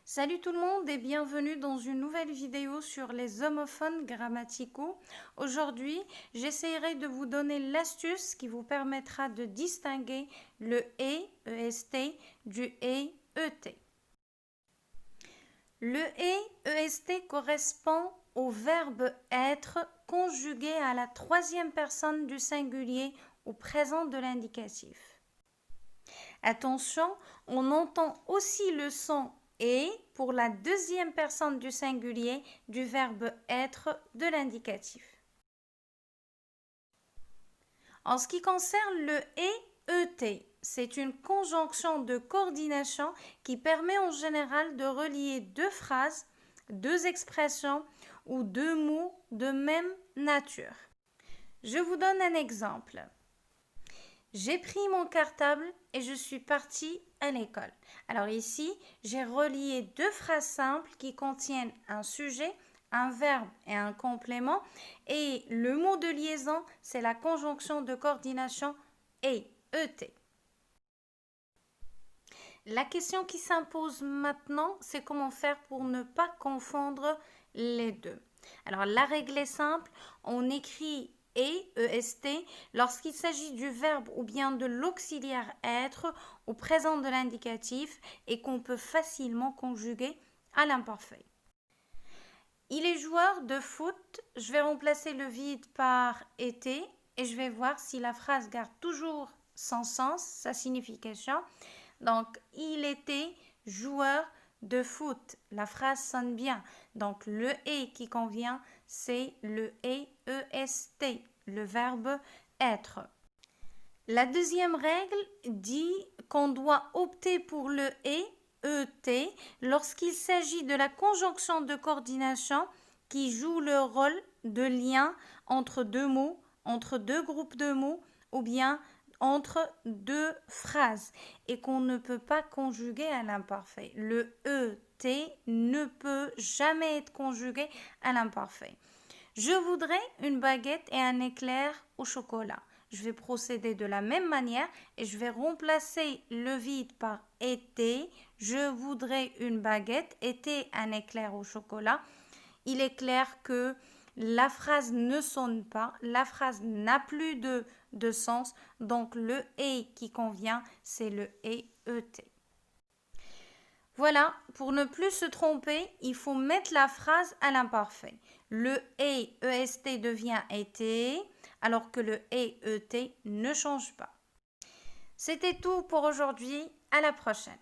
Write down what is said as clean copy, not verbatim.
Salut tout le monde et bienvenue dans une nouvelle vidéo sur les homophones grammaticaux. Aujourd'hui, j'essaierai de vous donner l'astuce qui vous permettra de distinguer le EST du ET. Le EST correspond au verbe être conjugué à la troisième personne du singulier au présent de l'indicatif. Attention, on entend aussi le son et pour la deuxième personne du singulier du verbe être de l'indicatif. En ce qui concerne le ET, c'est une conjonction de coordination qui permet en général de relier deux phrases, deux expressions ou deux mots de même nature. Je vous donne un exemple. J'ai pris mon cartable et je suis partie à l'école. Alors ici, j'ai relié deux phrases simples qui contiennent un sujet, un verbe et un complément. Et le mot de liaison, c'est la conjonction de coordination ET. La question qui s'impose maintenant, c'est comment faire pour ne pas confondre les deux. Alors la règle est simple, on écrit EST lorsqu'il s'agit du verbe ou bien de l'auxiliaire être au présent de l'indicatif et qu'on peut facilement conjuguer à l'imparfait. Il est joueur de foot, je vais remplacer le vide par été et je vais voir si la phrase garde toujours son sens, sa signification. Donc, il était joueur de foot. La phrase sonne bien. Donc, le « et » qui convient, c'est le « EST », le verbe « être ». La deuxième règle dit qu'on doit opter pour le « et » ET lorsqu'il s'agit de la conjonction de coordination qui joue le rôle de lien entre deux mots, entre deux groupes de mots ou bien entre deux phrases et qu'on ne peut pas conjuguer à l'imparfait. Le ET ne peut jamais être conjugué à l'imparfait. Je voudrais une baguette et un éclair au chocolat. Je vais procéder de la même manière et je vais remplacer le vide par été. Je voudrais une baguette, été, un éclair au chocolat. Il est clair que la phrase ne sonne pas, la phrase n'a plus de sens, donc le « et » qui convient, c'est le « ET ». Voilà, pour ne plus se tromper, il faut mettre la phrase à l'imparfait. Le « et » EST devient « été », alors que le « et » ET ne change pas. C'était tout pour aujourd'hui, à la prochaine.